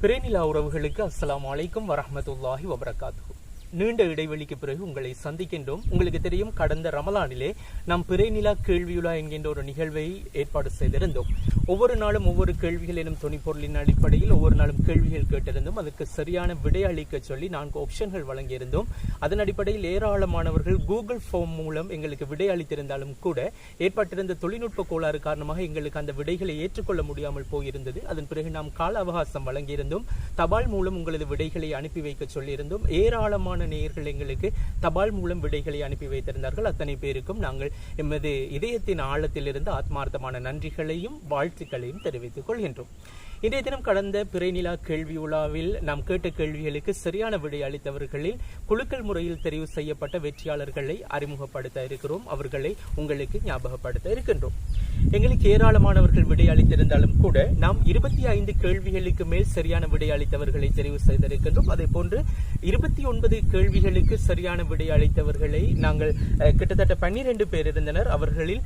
பிரேனிலா உறவுகளுக்கு அஸ்ஸலாமு அலைக்கும் வரஹ்மத்துல்லாஹி வபரகாத்துஹு. நீண்ட இடைவெளிக்கு பிறகு உங்களை சந்திக்கின்றோம். உங்களுக்கு தெரியும், கடந்த ரமலானிலே நாம் பிரேனிலா கேள்வியுலா என்கின்ற ஒரு நிகழ்வை ஏற்பாடு செய்திருந்தோம். ஒவ்வொரு நாளும் ஒவ்வொரு கேள்விகள் எனும் துணிப்பொருளின் அடிப்படையில் ஒவ்வொரு நாளும் கேள்விகள் கேட்டிருந்தோம். அதுக்கு சரியான விடை அளிக்க சொல்லி 4 ஆப்ஷன்கள் வழங்கியிருந்தோம். அதன் அடிப்படையில் ஏராளமானவர்கள் கூகுள் ஃபார்ம் மூலம் எங்களுக்கு விடை அளித்திருந்தாலும் கூட ஏற்பட்டிருந்த தொழில்நுட்ப கோளாறு காரணமாக எங்களுக்கு அந்த விடைகளை ஏற்றுக்கொள்ள முடியாமல் போயிருந்தது. அதன் பிறகு நாம் கால அவகாசம் வழங்கியிருந்தோம். தபால் மூலம் உங்களது விடைகளை அனுப்பி வைக்க சொல்லியிருந்தோம். ஏராளமான நேயர்கள் எங்களுக்கு தபால் மூலம் விடைகளை அனுப்பி வைத்திருந்தார்கள். அத்தனை பேருக்கும் நாங்கள் எமது இதயத்தின் ஆழத்திலிருந்து ஆத்மார்த்தமான நன்றிகளையும் வாழ்த்துக்களையும் தெரிவித்துக் கொள்கின்றோம். இன்றைய தினம் கடந்த பிறைநிலா கேள்வி உலாவில் நாம் கேட்ட கேள்விகளுக்கு சரியான விடை அளித்தவர்களில் குலுக்கல் முறையில் தெரிவு செய்யப்பட்ட வெற்றியாளர்களை அறிமுகப்படுத்த இருக்கிறோம். அவர்களை உங்களுக்கு ஞாபகப்படுத்த இருக்கின்றோம். எங்களுக்கு ஏராளமானவர்கள் விடை அளித்திருந்தாலும் கூட நாம் 25 கேள்விகளுக்கு மேல் சரியான விடை அளித்தவர்களை தெரிவு செய்திருக்கின்றோம். அதே போன்று 29 கேள்விகளுக்கு சரியான விடை அளித்தவர்களை நாங்கள் கிட்டத்தட்ட 12 பேர் இருந்தனர். அவர்களில்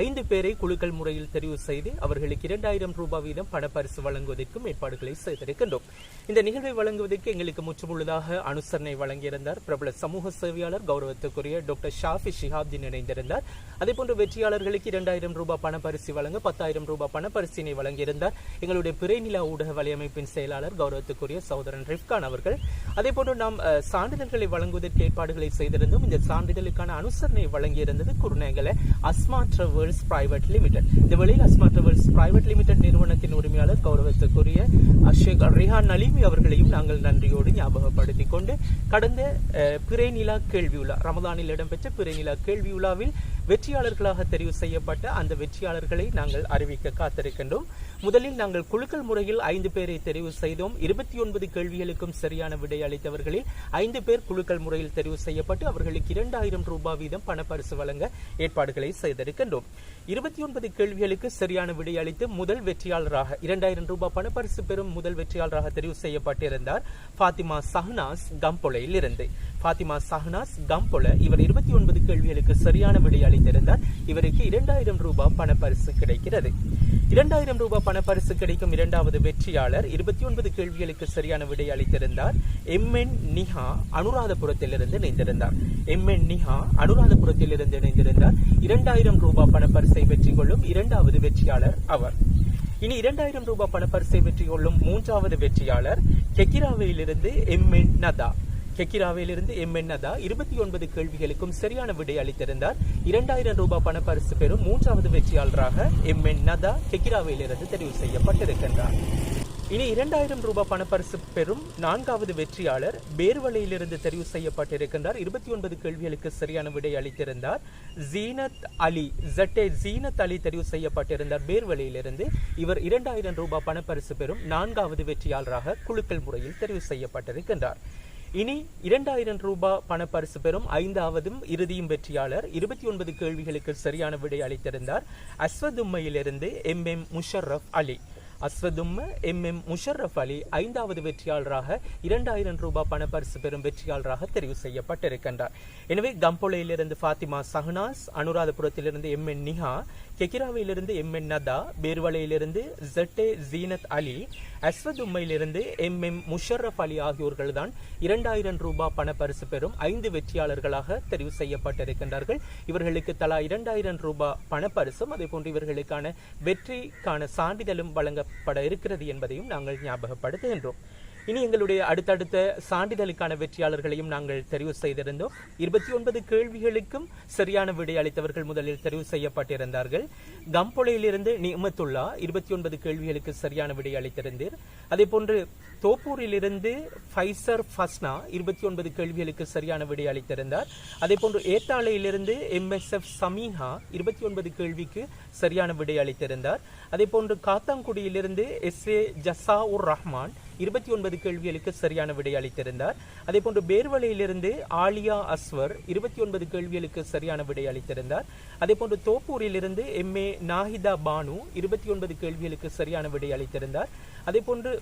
5 பேரை குலுக்கல் முறையில் தெரிவு செய்து அவர்களுக்கு 2000 ரூபாய் வீதம் பணப்பரிசு வழங்குவதற்கும் ஏற்பாடுகளை செய்திருக்கின்றோம். இந்த நிகழ்வை வழங்குவதற்கு எங்களுக்கு முற்றுமுழுதாக அனுசரணை வழங்கியிருந்தார் பிரபல சமூக சேவையாளர் கௌரவத்துக்குரிய டாக்டர் ஷாஃபி ஷிஹாப்தீன் இணைந்திருந்தார். அதே போன்று வெற்றியாளர்களுக்கு 2000 ரூபாய் பணப்பரிசு வழங்க 10,000 ரூபாய் பணப்பரிசினை வழங்கியிருந்தார் எங்களுடைய பிறைநிலா ஊடக வலையமைப்பின் செயலாளர் கௌரவத்துக்குரிய சகோதரன் ரிஃப்கான் அவர்கள். அதே போன்று நாம் சான்றிதழ்களை வழங்குவதற்கு ஏற்பாடுகளை செய்திருந்தோம். இந்த சான்றிதழுக்கான அனுசரணை வழங்கியிருந்தது குருநேகல அஸ்மா டிராவல்ஸ் பிரைவேட் லிமிடெட். இந்த வேளையில் அஸ்மா டிராவல்ஸ் பிரைவேட் லிமிடெட் நிறுவனத்தின் உரிமையாளர் கௌரவத்துக்குரிய ஷேக் ரிஹான் நலீமி அவர்களையும் நாங்கள் நன்றியோடு ஞாபகப்படுத்திக் கொண்டு கடந்த பிறைநிலா கேள்வியுலா ரமதானில் இடம்பெற்ற பிறைநிலா கேள்வியுலாவில் வெற்றியாளர்களாக தெரிவு செய்யப்பட்ட அந்த வெற்றியாளர்களை நாங்கள் அறிவிக்க காத்திருக்கின்றோம். முதலில் நாங்கள் குலுக்கல் முறையில் 5 பேரை தெரிவு செய்தோம். 29 கேள்விகளுக்கும் சரியான விடை அளித்தவர்களில் 5 பேர் குலுக்கல் முறையில் தெரிவு செய்யப்பட்டு அவர்களுக்கு 2000 ரூபாய் வீதம் பணப்பரிசு வழங்க ஏற்பாடுகளை செய்திருக்கின்றோம். 29 கேள்விகளுக்கு சரியான விடை அளித்து முதல் வெற்றியாளராக 2000 ரூபாய் பணப்பரிசு பெறும் முதல் வெற்றியாளராக தெரிவு செய்யப்பட்டிருந்தார் ஃபாத்திமா சஹ்னாஸ் கம்பொலையில் இருந்து. ஃபாத்திமா சஹ்னாஸ் கம்பொல இவர் 29 கேள்விகளுக்கு சரியான விடை அளித்திருந்தார். இவருக்கு 2000 ரூபாய் பணப்பரிசு கிடைக்கிறது. 2000 ரூபாய் பணப்பரிசு கிடைக்கும் இரண்டாவது வெற்றியாளர் 29 கேள்விகளுக்கு சரியான விடை அளித்திருந்தார் எம்என் நிஹா அனுராதபுரத்திலிருந்து இணைந்திருந்தார். எம்என் நிஹா அனுராதபுரத்திலிருந்து இணைந்திருந்தார். 2000 ரூபாய் பணப்பரிசை வெற்றி கொள்ளும் இரண்டாவது வெற்றியாளர் அவர். இனி 2000 ரூபாய் பணப்பரிசை வெற்றி கொள்ளும் மூன்றாவது வெற்றியாளர் கெக்கிராவையிலிருந்து எம்என் நதா. கெக்கிராவிலிருந்து எம்என் நதா 29 கேள்விகளுக்கும் சரியான விடை அளித்திருந்தார். 2000 ரூபாய் பணப்பரிசு பெறும் மூன்றாவது வெற்றியாளராக எம்என் நதா கெக்கிராவிலிருந்து தெரிவு செய்யப்பட்டிருக்கின்றார். இனி 2000 ரூபாய் பணப்பரிசு பெறும் நான்காவது வெற்றியாளர் பேர்வளையிலிருந்து தெரிவு செய்யப்பட்டிருக்கின்றார். 29 கேள்விகளுக்கு சரியான விடை அளித்திருந்தார். ஜீனத் அலி ஜீனத் அலி தெரிவு செய்யப்பட்டிருந்தார் பேர்வளையிலிருந்து. இவர் 2000 ரூபாய் பணப்பரிசு பெறும் நான்காவது வெற்றியாளராக குலுக்கல் முறையில் தெரிவு செய்யப்பட்டிருக்கின்றார். இனி 2000 ரூபாய் பணப்பரிசு பெறும் ஐந்தாவதும் இறுதியும் வெற்றியாளர் 29 கேள்விகளுக்கு சரியான விடை அளித்திருந்தார். அஸ்வதும்மையிலிருந்து எம்எம் முஷர்ரப் அலி. அஸ்வதும்ம எம்எம் முஷர்ரப் அலி ஐந்தாவது வெற்றியாளராக 2000 ரூபாய் பணப்பரிசு பெறும் வெற்றியாளராக தெரிவு செய்யப்பட்டிருக்கின்றார். எனவே கம்பொலையிலிருந்து ஃபாத்திமா சஹ்னாஸ், அனுராதபுரத்திலிருந்து எம்என் நிஹா, கெக்கிராவிலிருந்து எம்என் நதா, பேர்வளையிலிருந்து ஜீனத் அலி, அஸ்வதும்மையிலிருந்து எம்எம் முஷர்ரப் அலி ஆகியோர்கள் தான் 2000 ரூபாய் பணப்பரிசு பெறும் 5 வெற்றியாளர்களாக தெரிவு செய்யப்பட்டிருக்கின்றார்கள். இவர்களுக்கு தலா 2000 ரூபாய் பணப்பரிசும் அதே போன்று இவர்களுக்கான வெற்றிக்கான சான்றிதழும் வழங்கப்பட இருக்கிறது என்பதையும் நாங்கள் ஞாபகப்படுத்துகின்றோம். இனி எங்களுடைய அடுத்தடுத்த சான்றிதழுக்கான வெற்றியாளர்களையும் நாங்கள் தெரிவு செய்திருந்தோம். 29 கேள்விகளுக்கும் சரியான விடை அளித்தவர்கள் முதலில் தெரிவு செய்யப்பட்டிருந்தார்கள். கம்பொலையிலிருந்து நிமத்துல்லா 29 கேள்விகளுக்கு சரியான விடை அளித்திருந்தார். அதே போன்று தோப்பூரிலிருந்து ஃபைசர் ஃபஸ்னா 29 கேள்விகளுக்கு சரியான விடை அளித்திருந்தார். அதே போன்று ஏத்தாளையிலிருந்து எம்எஸ்எஃப் சமீஹா 29 கேள்விக்கு சரியான விடை அளித்திருந்தார். அதே போன்று காத்தாங்குடியிலிருந்து எஸ்ஏ ஜசா உர் ரஹ்மான் 29 கேள்விகளுக்கு சரியான விடை அளித்திருந்தார். அதே போன்று பேர்வளையிலிருந்து ஆலியா அஸ்வர் 29 கேள்விகளுக்கு சரியான விடை அளித்திருந்தார். அதே போன்று தோப்பூரிலிருந்து எம்ஏ நாஹிதா பானு 29 கேள்விகளுக்கு சரியான விடை அளித்திருந்தார். அதே போன்று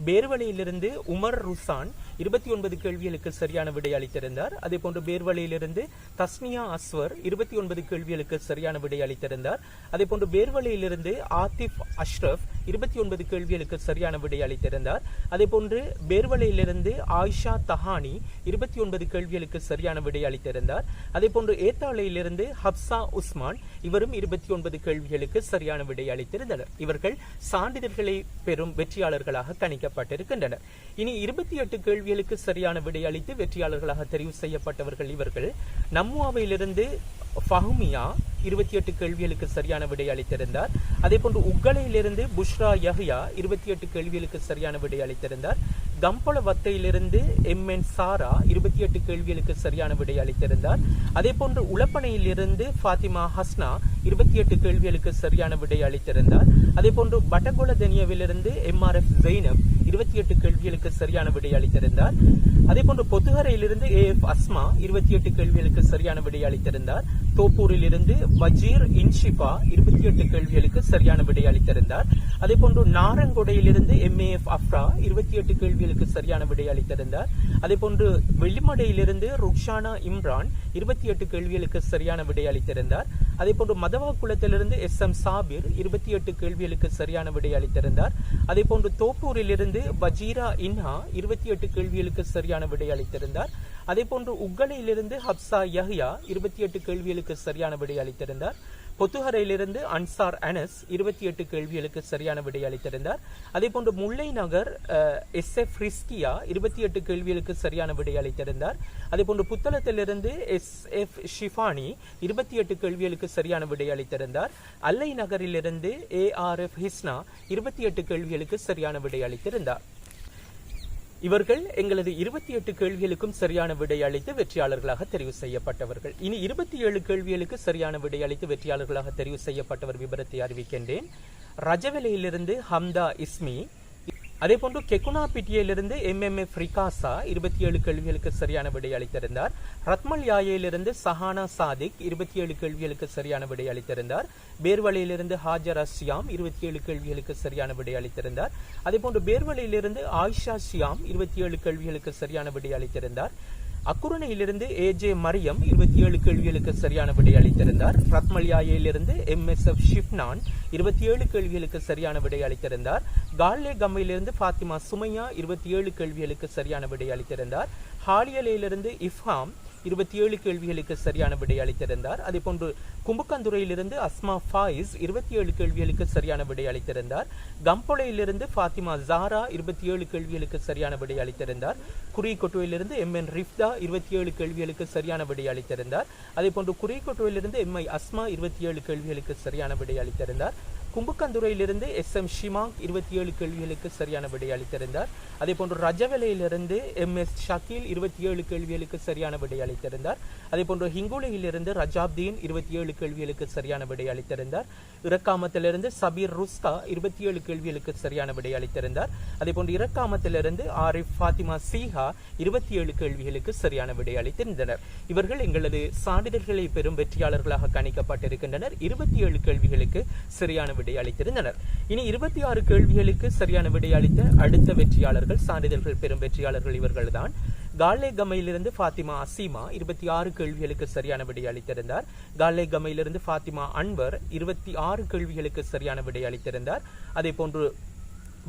பேர்வளையிலிருந்து உமர் ருசான் 29 கேள்விகளுக்கு சரியான விடை அளித்திருந்தார். அதே போன்று பேர்வளையிலிருந்து தஸ்னியா அஸ்வர் 29 கேள்விகளுக்கு சரியான விடை அளித்திருந்தார். அதே போன்று பேர்வளையிலிருந்து ஆத்திப் அஷ்ரப் 29 கேள்விகளுக்கு சரியான விடை அளித்திருந்தார். அதே போன்று பேர்வளையிலிருந்து ஆயிஷா தஹானி 29 கேள்விகளுக்கு சரியான விடை அளித்திருந்தார். அதே போன்று ஏத்தாளையிலிருந்து ஹப்சா உஸ்மான் இவரும் 29 கேள்விகளுக்கு சரியான விடை அளித்திருந்தனர். இவர்கள் சான்றிதழ்களை பெறும் வெற்றியாளர்களாக கணிக்கப்பட்டிருக்கின்றனர். இனி 28 கேள்விகளுக்கு சரியான விடை அளித்து வெற்றியாளர்களாக தெரிவு செய்யப்பட்டவர்கள் இவர்கள். நம்முவாவிலிருந்து ஃபஹுமியா 28 கேள்விகளுக்கு சரியான விடை அளித்திருந்தார். அதே போன்று உக்களையிலிருந்து புஷ்ரா யஹ்யா 28 கேள்விகளுக்கு சரியான விடை அளித்திருந்தார். கம்பள வத்தையிலிருந்து எம்என் சாரா 28 கேள்விகளுக்கு சரியான விடை அளித்திருந்தார். அதே போன்று உளப்பனையிலிருந்து ஃபாத்திமா ஹஸ்னா 28 கேள்விகளுக்கு சரியான விடை அளித்திருந்தார். அதே போன்று பட்டகுல தெனியவிலிருந்து எம்ஆர்எஃப் ஜெய்னப் 28 கேள்விகளுக்கு சரியான விடை அளித்திருந்தார். அதே போன்று பொத்துகரையிலிருந்து ஏஎஃப் அஸ்மா 28 கேள்விகளுக்கு சரியான விடை அளித்திருந்தார். தோப்பூரில் இருந்து வஜீர் இன்ஷிபா 28 கேள்விகளுக்கு சரியான விடை அளித்திருந்தார். அதே போன்று நாரங்கொடையிலிருந்து எம்ஏஎஃப் அஃப்ரா 28 கேள்விகளுக்கு சரியான விடை அளித்திருந்தார். அதே போன்று வெள்ளிமடையிலிருந்து ருக்ஷானா இம்ரான் 28 கேள்விகளுக்கு சரியான விடை அளித்திருந்தார். அதே போன்று மதவா குளத்திலிருந்து எஸ்.எம். சாபிர் 28 கேள்விகளுக்கு சரியான விடை அளித்திருந்தார். அதே போன்று தோப்பூரிலிருந்து வஜீரா இன்ஹா 28 கேள்விகளுக்கு சரியான விடை அளித்திருந்தார். அதே போன்று உக்களையிலிருந்து ஹப்சா யஹ்யா 28 கேள்விகளுக்கு சரியான விடை அளித்திருந்தார். பொத்துஹரையிலிருந்து அன்சார் அனஸ் 28 கேள்விகளுக்கு சரியான விடை அளித்திருந்தார். அதே போன்று முல்லை நகர் எஸ்.எஃப். ரிஸ்கியா 28 கேள்விகளுக்கு சரியான விடை அளித்திருந்தார். அதே போன்று புத்தளத்திலிருந்து எஸ்.எஃப். ஷிஃபானி 28 கேள்விகளுக்கு சரியான விடை அளித்திருந்தார். அல்லை நகரிலிருந்து ஏ.ஆர்.எஃப். ஹிஸ்னா 28 கேள்விகளுக்கு சரியான விடை அளித்திருந்தார். இவர்கள் எங்களது 28 கேள்விகளுக்கும் சரியான விடை அளித்து வெற்றியாளர்களாக தெரிவு செய்யப்பட்டவர்கள். இனி 27 கேள்விகளுக்கு சரியான விடை அளித்து வெற்றியாளர்களாக தெரிவு செய்யப்பட்டவர் விபரத்தை அறிவிக்கின்றேன். ரஜவெளியிலிருந்து ஹம்தா இஸ்மி, அதே போன்று கெகுனாபிட்டியிலிருந்து எம்எம்எஃப் ரிகாசா 27 கேள்விகளுக்கு சரியான விடை அளித்திருந்தார். ரத்மல் யாயிலிருந்து சஹானா சாதிக் 27 கேள்விகளுக்கு சரியான விடை அளித்திருந்தார். பேர்வளையிலிருந்து ஹாஜர் அஸ்யாம் 27 கேள்விகளுக்கு சரியான விடை அளித்திருந்தார். அதே போன்று பேர்வளையிலிருந்து ஆயிஷா ஷியாம் 27 கேள்விகளுக்கு சரியான விடை அளித்திருந்தார். அக்குரணையிலிருந்து ஏஜே மரியம் 27 கேள்விகளுக்கு சரியான விடை அளித்திருந்தார். ரத்மல்யாயிலிருந்து எம்எஸ்எஃப் ஷிப்னான் 27 கேள்விகளுக்கு சரியான விடை அளித்திருந்தார். கால்லே கம்மையிலிருந்து ஃபாத்திமா சுமையா 27 கேள்விகளுக்கு சரியான விடை அளித்திருந்தார். ஹாலியலையிலிருந்து இஃப்ஹாம் 27 கேள்விகளுக்கு சரியான விடை அளித்திருந்தார். அதே போன்று கும்புக்கந்துறையிலிருந்து அஸ்மா ஃபாயிஸ் 27 கேள்விகளுக்கு சரியான விடை அளித்திருந்தார். கம்பொளையிலிருந்து ஃபாத்திமா ஜாரா 27 கேள்விகளுக்கு சரியான விடை அளித்திருந்தார். குறிக்கொட்டுவையிலிருந்து எம்என் ரிஃப்தா 27 கேள்விகளுக்கு சரியான விடை அளித்திருந்தார். அதே போன்று குறிக்கொட்டுவையிலிருந்து எம்ஐ அஸ்மா 27 கேள்விகளுக்கு சரியான விடை அளித்திருந்தார். கும்புக்கந்துறையிலிருந்து எஸ்.எம். ஷிமாங் 27 கேள்விகளுக்கு சரியான விடை அளித்திருந்தார். அதே போன்று ரஜவெலையிலிருந்து எம்.எஸ். ஷக்கீல் 27 கேள்விகளுக்கு சரியான விடை அளித்திருந்தார். அதே போன்று ஹிங்குலையிலிருந்து ரஜாப்தீன் 27 கேள்விகளுக்கு சரியான விடை அளித்திருந்தார். இரக்காமத்திலிருந்து சபீர் ருஸ்கா 27 கேள்விகளுக்கு சரியான விடை அளித்திருந்தார். அதே போன்று இரக்காமத்திலிருந்து ஆரிஃப் ஃபாத்திமா சீஹா 27 கேள்விகளுக்கு சரியான விடை அளித்திருந்தனர். இவர்கள் எங்களது சான்றிதழ்களை பெறும் வெற்றியாளர்களாக கணிக்கப்பட்டிருக்கின்றனர். 27 கேள்விகளுக்கு சரியான விடை அளித்திருந்தனர். இனி 26 கேள்விகளுக்கு சரியான விடை அளித்த அடுத்த வெற்றியாளர்கள், சான்றிதழ்கள் பெறும் வெற்றியாளர்கள் இவர்கள்தான். காலே கமையிலிருந்து ஃபாத்திமா அசீமா 26 கேள்விகளுக்கு சரியான விடை அளித்திருந்தார். காலே கமையிலிருந்து ஃபாத்திமா அன்வர் 26 கேள்விகளுக்கு சரியான விடை அளித்திருந்தார். அதே போன்று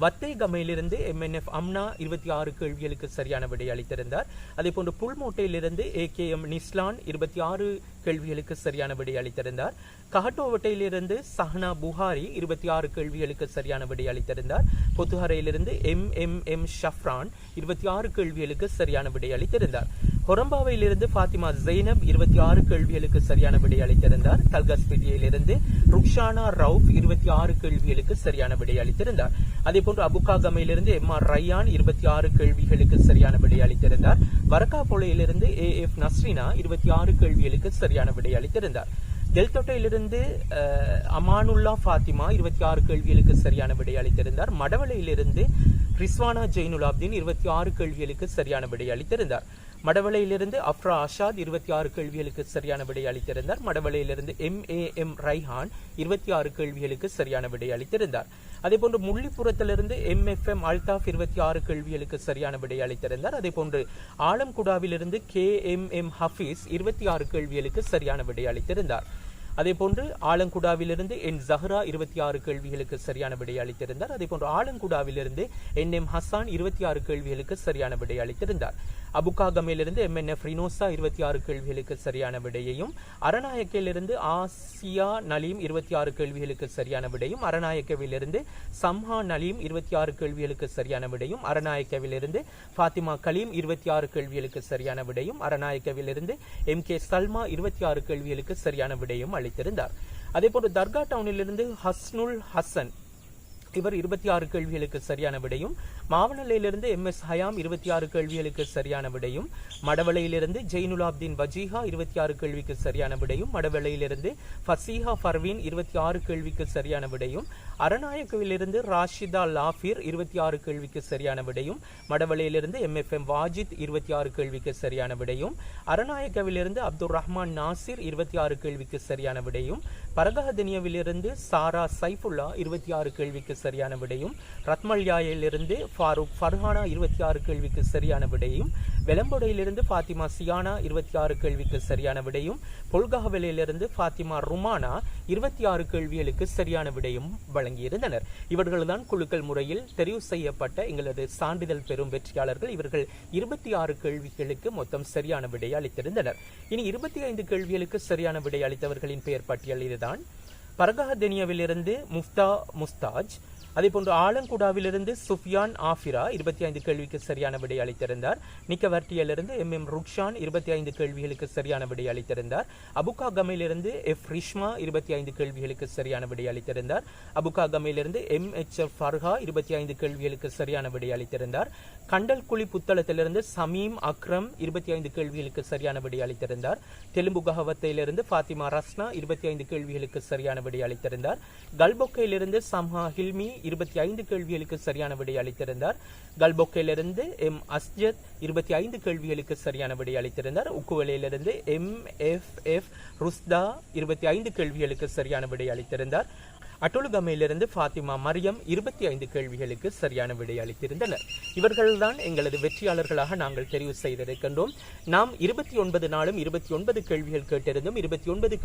வத்தை கமையிலிருந்து எம்என்எஃப் அம்னா 26 கேள்விகளுக்கு சரியான விடை அளித்திருந்தார். அதே போன்று புல்மோட்டையிலிருந்து ஏகேஎம் நிஸ்லான் 26 கேள்விகளுக்கு சரியான விடை அளித்திருந்தார். கஹட்டோவட்டையிலிருந்து சஹனா புகாரி 26 கேள்விகளுக்கு சரியான விடை அளித்திருந்தார். பொத்துஹரையிலிருந்து எம் ஷஃப்ரான் 26 கேள்விகளுக்கு சரியான விடை அளித்திருந்தார். ஹொரம்பாவையிலிருந்து ஃபாத்திமா ஜெய்னப் 26 கேள்விகளுக்கு சரியான விடை அளித்திருந்தார். கல்கஸ்பிட்டியிலிருந்து ருக்ஷானா ரவுப் 26 கேள்விகளுக்கு சரியான விடை அளித்திருந்தார். அதே போன்று அபுகாகமையிலிருந்து எம்.ஆர். ரையான் 26 கேள்விகளுக்கு சரியான விடை அளித்திருந்தார். வரக்காப்போலையிலிருந்து ஏ.எஃப். நஸ்ரினா 26 கேள்விகளுக்கு சரியான விடை அளித்திருந்தார். தெல்தொட்டையிலிருந்து அமானுல்லா ஃபாத்திமா 26 கேள்விகளுக்கு சரியான விடை அளித்திருந்தார். மடவளையிலிருந்து ரிஸ்வானா ஜெயினுலாப்தீன் 26 கேள்விகளுக்கு சரியான விடை அளித்திருந்தார். மடவளையிலிருந்து அஃப்ரா அஷாத் 26 கேள்விகளுக்கு சரியான விடை அளித்திருந்தார். மடவளையிலிருந்து MAM ரைஹான் 26 கேள்விகளுக்கு சரியான விடை அளித்திருந்தார். அதேபோன்று முள்ளிப்புறத்திலிருந்து MFM அல்தாப் 26 கேள்விகளுக்கு சரியான விடை அளித்திருந்தார். அதேபோன்று ஆலம்குடாவிலிருந்து KMM ஹபீஸ் 26 கேள்விகளுக்கு சரியான விடை அளித்திருந்தார். அதேபோன்று ஆலங்குடாவிலிருந்து என் ஜஹ்ரா 26 கேள்விகளுக்கு சரியான விடை அளித்திருந்தார். அதேபோன்று ஆலங்குடாவிலிருந்து NM ஹசான் 26 கேள்விகளுக்கு சரியான விடை அளித்திருந்தார். அபுகாகமிலிருந்து MNF ரினோசா 26 கேள்விகளுக்கு சரியான விடையையும், அரநாயக்கிலிருந்து ஆசியா நலீம் 26 கேள்விகளுக்கு சரியான விடையும், அரநாயக்கவிலிருந்து சம்ஹா நலீம் 26 கேள்விகளுக்கு சரியான விடையும், அரநாயக்கவிலிருந்து ஃபாத்திமா கலீம் 26 கேள்விகளுக்கு சரியான விடையும், அரநாயக்கவிலிருந்து MK சல்மா 26 கேள்விகளுக்கு சரியான விடையும் அளித்திருந்தார். அதேபோன்று தர்கா டவுனிலிருந்து ஹஸ்னுல் ஹசன் இவர் 26 கேள்விகளுக்கு சரியான விடையும், மாவனல்லையிலிருந்து MS ஹயாம் 26 கேள்விகளுக்கு சரியான விடையும், மடவளையிலிருந்து ஜெயினுலாப்தீன் வஜீஹா 26 கேள்விக்கு சரியான விடையும், மடவளையிலிருந்து ஃபசீஹா ஃபர்வீன் 26 கேள்விக்கு சரியான விடையும், அரநாயக்கவிலிருந்து ராஷிதா லாஃபீர் 26 கேள்விக்கு சரியான விடையும், மடவளையிலிருந்து MFM வாஜித் 26 கேள்விக்கு சரியான விடையும், அரநாயக்கவிலிருந்து அப்துல் ரஹ்மான் நாசிர் 26 கேள்விக்கு சரியான விடையும், பரகஹதனியவிலிருந்து சாரா சைஃபுல்லா 26 கேள்விக்கு சரியான விடையும், ரத்மல்யாயிலிருந்து ஃபாரூக் ஃபர்ஹானா 26 கேள்விக்கு சரியான விடையும், வெலம்பொடையிலிருந்து ஃபாத்திமா சியானா 26 கேள்விக்கு சரியான விடையும், பொல்காவலிலிருந்து ஃபாத்திமா ருமானா 26 கேள்விகளுக்கு சரியான விடையும் வழங்கியிருந்தனர். இவர்கள்தான் குழுக்கள் முறையில் தெரிவு செய்யப்பட்ட எங்களது சான்றிதழ் பெறும் வெற்றியாளர்கள். இவர்கள் 26 கேள்விகளுக்கு மொத்தம் சரியான விடை அளித்திருந்தனர். இனி 25 கேள்விகளுக்கு சரியான விடை அளித்தவர்களின் பெயர் பட்டியல் இதுதான். பரகஹதனியாவிலிருந்து முஃப்தா முஸ்தாஜ், அதேபோன்று ஆலங்குடாவிலிருந்து சுஃபியான் ஆஃபிரா 25 கேள்விக்கு சரியான விடை அளித்திருந்தார். நிக்கவர்டியிலிருந்து MM ருக்ஷான் 25 கேள்விகளுக்கு சரியான விடை அளித்திருந்தார். அபுகாகமிலிருந்து F ரிஷ்மா 25 கேள்விகளுக்கு சரியான விடை அளித்திருந்தார். அபுகாகமிலிருந்து MHF ஃபர்ஹா 25 கேள்விகளுக்கு சரியான விடை அளித்திருந்தார். கண்டல்குழி புத்தளத்திலிருந்து சமீம் அக்ரம் 25 கேள்விகளுக்கு சரியான விடை அளித்திருந்தார். தெலும்புகஹவத்தையிலிருந்து ஃபாத்திமா ரஸ்னா 25 கேள்விகளுக்கு சரியான விடை அளித்திருந்தார். கல்பொக்கையிலிருந்து சம்ஹா ஹில்மி 25 கேள்விகளுக்கு சரியான விடை அளித்திருந்தார். கல்பொக்கையிலிருந்து M அஸ்ஜத் 25 கேள்விகளுக்கு சரியான விடை அளித்திருந்தார். உக்குவலையிலிருந்து MFF ருஸ்தா 25 கேள்விகளுக்கு சரியான விடை அளித்திருந்தார். அட்டொலுகமையிலிருந்து ஃபாத்திமா மரியம் 25 கேள்விகளுக்கு சரியான விடை அளித்திருந்தனர். இவர்கள்தான் எங்களது வெற்றியாளர்களாக நாங்கள் தெரிவு செய்திருக்கின்றோம். நாம் 29 நாளும் 29 கேள்விகள் கேட்டிருந்தோம். 29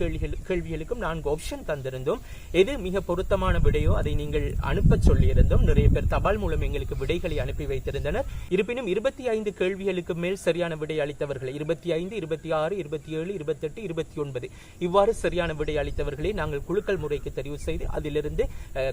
கேள்விகளுக்கும் 4 ஆப்ஷன் தந்திருந்தோம். எது மிக பொருத்தமான விடையோ அதை நீங்கள் அனுப்ப சொல்லியிருந்தோம். நிறைய பேர் தபால் மூலம் எங்களுக்கு விடைகளை அனுப்பி வைத்திருந்தனர். இருப்பினும் 25 கேள்விகளுக்கு மேல் சரியான விடை அளித்தவர்களை 25, 26, 27, 28, 29 இவ்வாறு சரியான விடை அளித்தவர்களை நாங்கள் குழுக்கள் முறைக்கு தெரிவு செய்து அதிலிருந்து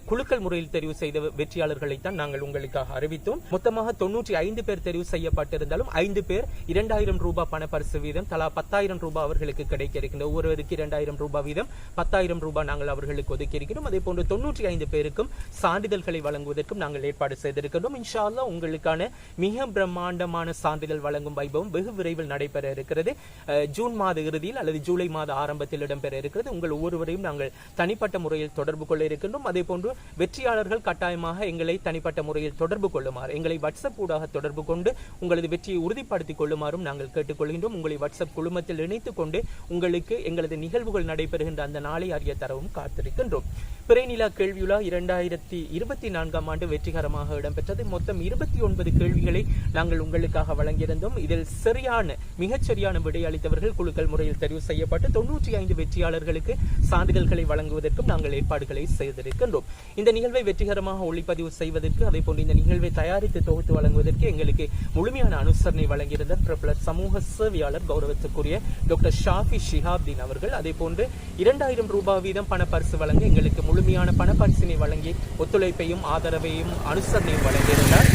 குழுக்கள் முறையில் தெரிவு செய்த வெற்றியாளர்களைத்தான் நாங்கள் உங்களுக்காக அறிவித்தோம். மொத்தமாக 95 பேர் தெரிவு செய்யப்பட்டிருந்தாலும் 5 பேர் 2000 ரூபாய் பண பரிசு வீதம் தலா 10,000 ரூபாய் அவர்களுக்கு கிடைக்க இருக்கின்ற ஒவ்வொருவருக்கு 2000 ரூபாய் வீதம் 10,000 ரூபாய் நாங்கள் அவர்களுக்கு ஒதுக்கி இருக்கிறோம். அதே போன்று 95 பேருக்கும் சான்றிதழ்களை வழங்குவதற்கும் நாங்கள் ஏற்பாடு செய்திருக்கிறோம். இன்ஷா அல்லாஹ் உங்களுக்கான மிக பிரம்மாண்டமான சான்றிதழ் வழங்கும் வைபவம் வெகு விரைவில் நடைபெற இருக்கிறது. ஜூன் மாத இறுதியில் அல்லது ஜூலை மாத ஆரம்பத்தில் இடம்பெற இருக்கிறது. உங்கள் ஒவ்வொருவரையும் நாங்கள் தனிப்பட்ட முறையில் தொடர்பு கொள்ள இருக்கின்றோம். அதே போன்று வெற்றியாளர்கள் கட்டாயமாக எங்களை தனிப்பட்ட முறையில் தொடர்பு கொள்ளுமாறு, எங்களை வாட்ஸ்அப் ஊடாக தொடர்பு கொண்டு உங்களது வெற்றியை உறுதிப்படுத்திக் கொள்ளுமாறும் நாங்கள் கேட்டுக்கொள்கின்றோம். உங்களை வாட்ஸ்அப் குழுமத்தில் இணைத்துக் கொண்டு உங்களுக்கு எங்களது நிகழ்வுகள் நடைபெறுகின்ற அந்த நாளை அறிய தரவும் காத்திருக்கின்றோம். பிறைநிலா கேள்வியுலா 2024 ஆண்டு வெற்றிகரமாக இடம்பெற்றது. மொத்தம் 29 கேள்விகளை நாங்கள் உங்களுக்காக வழங்கியிருந்தோம். இதில் மிகச்சரியான விடை அளித்தவர்கள் குழுக்கள் முறையில் தெரிவு செய்யப்பட்டு 95 வெற்றியாளர்களுக்கு சான்றிதழ்களை வழங்குவதற்கும் நாங்கள் ஏற்பாடுகளை செய்திருக்கின்றோம். இந்த நிகழ்வை வெற்றிகரமாக ஒளிப்பதிவு செய்வதற்கு, அதே போன்று இந்த நிகழ்வை தயாரித்து தொகுத்து வழங்குவதற்கு எங்களுக்கு முழுமையான அனுசரணை வழங்கியிருந்த பிரபல சமூக சேவையாளர் கௌரவத்துக்குரிய டாக்டர் ஷாஃபி ஷிஹாப்தீன் அவர்கள். அதே போன்று 2000 ரூபாய் வீதம் பண பரிசு வழங்க எங்களுக்கு முழுமையான பண பரிசினை வழங்கி ஒத்துழைப்பையும் ஆதரவையும் அனுசரணையும் வழங்கியிருந்தார்.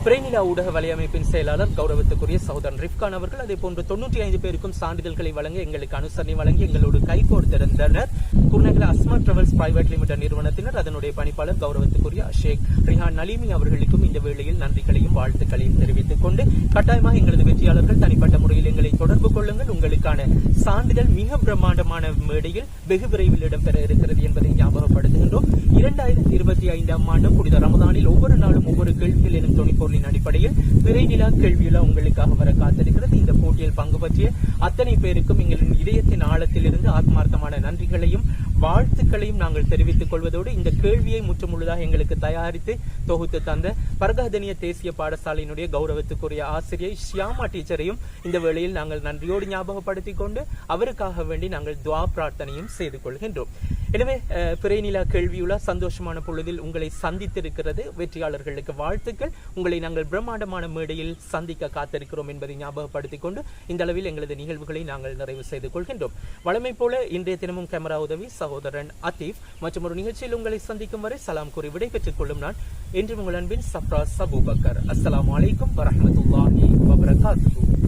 பிறைநிலா ஊடக வலையமைப்பின் செயலாளர் கௌரவத்துக்குரிய சௌதரன் ரிஃப்கான் அவர்கள். அதே போன்று 95 பேருக்கும் சான்றிதழ்களை வழங்க எங்களுக்கு அனுசரணை வழங்கி எங்களோடு கைகோர்த்திருந்தனர். குர்நகல அஸ்மா டிராவல்ஸ் பிரைவேட் லிமிடெட் நிறுவனத்தினர், அதனுடைய பணிப்பாளர் கௌரவத்துக்குரிய ஷேக் ரிஹான் நலீமி அவர்களுக்கும் இந்த வேளையில் நன்றிகளையும் வாழ்த்துக்களையும் தெரிவித்துக் கொண்டு கட்டாயமாக எங்களது வெற்றியாளர்கள் தனிப்பட்ட முறையில் எங்களை தொடர்பு கொள்ளுங்கள். உங்களுக்கான சான்றிதழ் மிக பிரம்மாண்டமான மேடையில் வெகு விரைவில் இடம்பெற இருக்கிறது என்பதை ஞாபகப்படுத்துகின்றோம். 2025 ஆண்டு புனித ரமதானில் ஒவ்வொரு நாளும் ஒவ்வொரு கேள்விகள் எனும் தொனிப்பொருள் வேண்டுகோளின் அடிப்படையில் பிறைநிலா கேள்வியுலா உங்களுக்காக வர காத்திருக்கிறது. இந்த போட்டியில் பங்கு பற்றிய அத்தனை பேருக்கும் எங்களின் இதயத்தின் ஆழத்திலிருந்து ஆத்மார்த்தமான நன்றிகளையும் வாழ்த்துக்களையும் நாங்கள் தெரிவித்துக் கொள்வதோடு இந்த கேள்வியை முற்றுமுழுதாக எங்களுக்கு தயாரித்து தொகுத்து தந்த பரகதனிய தேசிய பாடசாலையினுடைய கௌரவத்துக்குரிய ஆசிரியை ஷியாமா டீச்சரையும் இந்த வேளையில் நாங்கள் நன்றியோடு ஞாபகப்படுத்திக் கொண்டு அவருக்காக வேண்டி நாங்கள் துவா பிரார்த்தனையும் செய்து கொள்கின்றோம். எனவே பிறைநிலா கேள்வியுலா சந்தோஷமான பொழுதில் உங்களை சந்தித்திருக்கிறது. வெற்றியாளர்களுக்கு வாழ்த்துக்கள். உங்களை நாங்கள் பிரம்மாண்டமான மேடையில் சந்திக்க காத்திருக்கிறோம் என்பதை ஞாபகப்படுத்திக் கொண்டு இந்த அளவில் எங்களது நிகழ்வுகளை நாங்கள் நிறைவு செய்து கொள்கின்றோம். வழமை போல இன்றைய தினமும் கேமரா உதவி சகோதரன் அத்தீப் மற்றும் ஒரு நிகழ்ச்சியில் உங்களை சந்திக்கும் வரை சலாம் கூறி விடை பெற்றுக் கொள்ளும் நான் என்று உங்கள் அன்பின் சப்ராஸ் அபூபக்கர். அஸ்ஸலாமு அலைக்கும் வரஹ்மத்துல்லாஹி வபரகாத்துஹு.